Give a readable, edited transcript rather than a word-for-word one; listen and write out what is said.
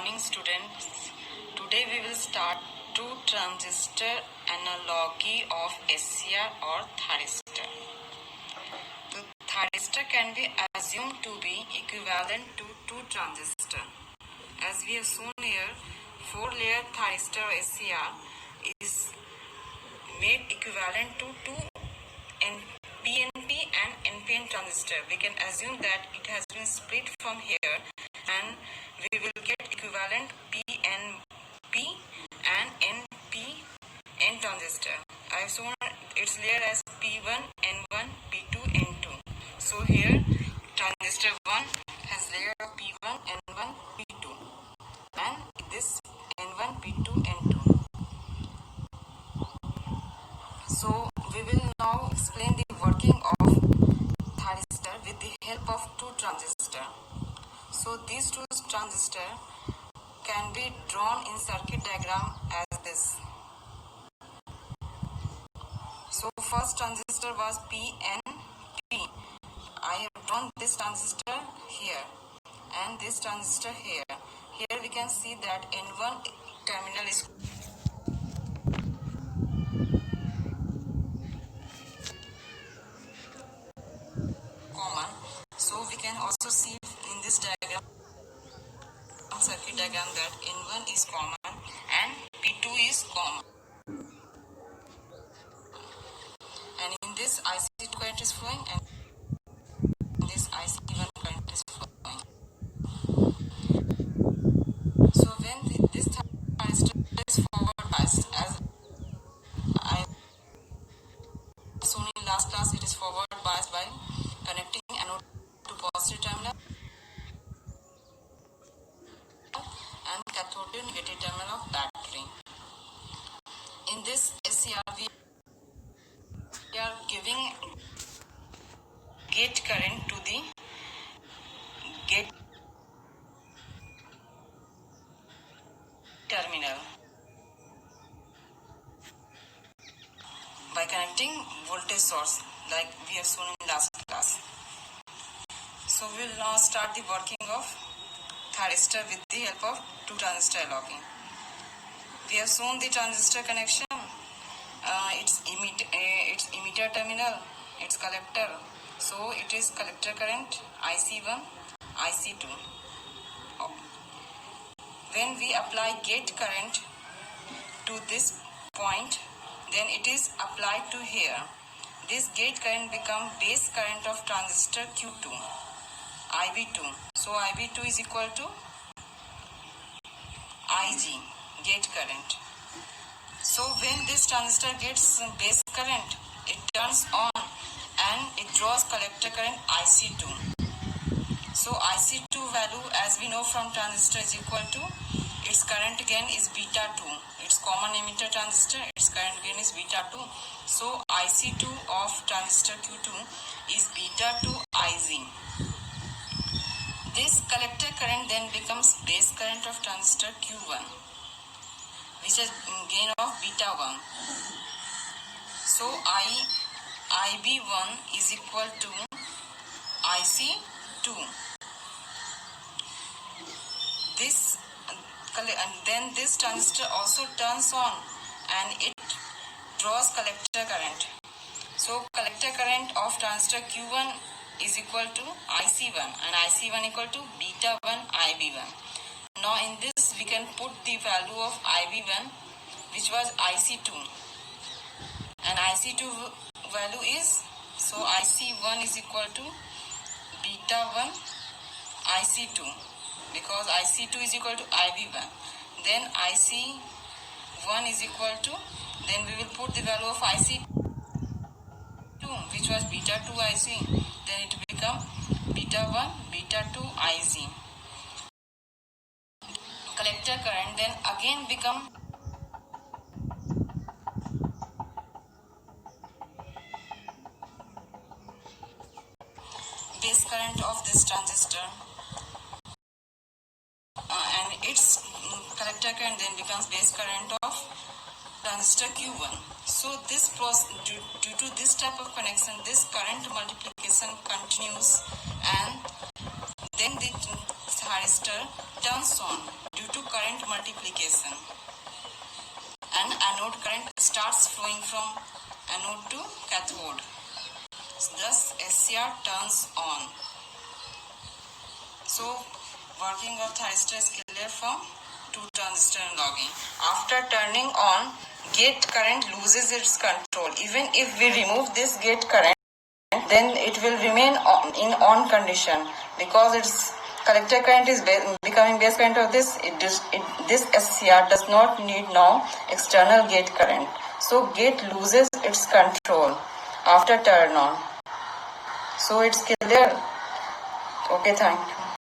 morning, students. Today we will start two transistor analogy of SCR or thyristor. The thyristor can be assumed to be equivalent to two transistor. As we have shown here, 4-layer thyristor SCR is made equivalent to two PNP and NPN transistor. We can assume that it has been split from here and we will get equivalent PNP and NPN transistor. I have shown its layer as P1, N1, P2, N2. So here transistor 1 has layer of P1, N1, P2 and this N1, P2, N2. So we will now explain the working of thyristor with the help of two transistors. So these two transistors can be drawn in circuit diagram as this. So first transistor was PNP. I have drawn this transistor here and this transistor here. Here we can see that N1 terminal is common. So we can also see in this diagram, circuit diagram, that N1 is common and P2 is common. And in this IC2 current is flowing and this IC1 current is flowing. So when this thyristor is forward biased, as I shown in last class, it is forward biased by connecting anode to positive terminal and cathode to negative terminal of battery. In this SCR, we are giving gate current to the gate terminal by connecting voltage source like we have shown in last class. So we will now start the working of thyristor with the help of two transistor analoging. We have shown the transistor connection, its emitter terminal, its collector. So it is collector current IC1, IC2. When we apply gate current to this point, then it is applied to here. This gate current becomes base current of transistor Q2, IB2. So IB2 is equal to IG, gate current. So when this transistor gets base current, it turns on and it draws collector current IC2. So IC2 value, as we know from transistor, is equal to its current gain is beta 2. Its common emitter transistor, its current gain is beta 2. So IC2 of transistor Q2 is beta 2 IZ. This collector current then becomes base current of transistor Q1, which is gain of beta 1. So IB1 is equal to IC2. Then this transistor also turns on and it draws collector current. So collector current of transistor Q1 is equal to IC1 and IC1 equal to beta 1 IB1. Now in this we can put the value of IB1, which was IC2, and IC2 value is, so IC1 is equal to beta 1 IC2, because IC2 is equal to IB1. Then IC1 is equal to, then we will put the value of IC2, which was beta 2 IC, then it will become beta 1 beta 2 IZ. Collector current then again become base current of this transistor, and its collector current then becomes base current of transistor Q1. So this process, due to this type of connection, this current multiplication continues and then the thyristor turns on due due to current multiplication, and anode current starts flowing from anode to cathode. Thus SCR turns on. So working of thyristor is clear from two transistor analoging. After turning on, gate current loses its control. Even if we remove this gate current, then it will remain in on condition because its collector current is becoming base current of this. This SCR does not need now external gate current. So gate loses its control after turn on. So it's clear. Okay, thank you.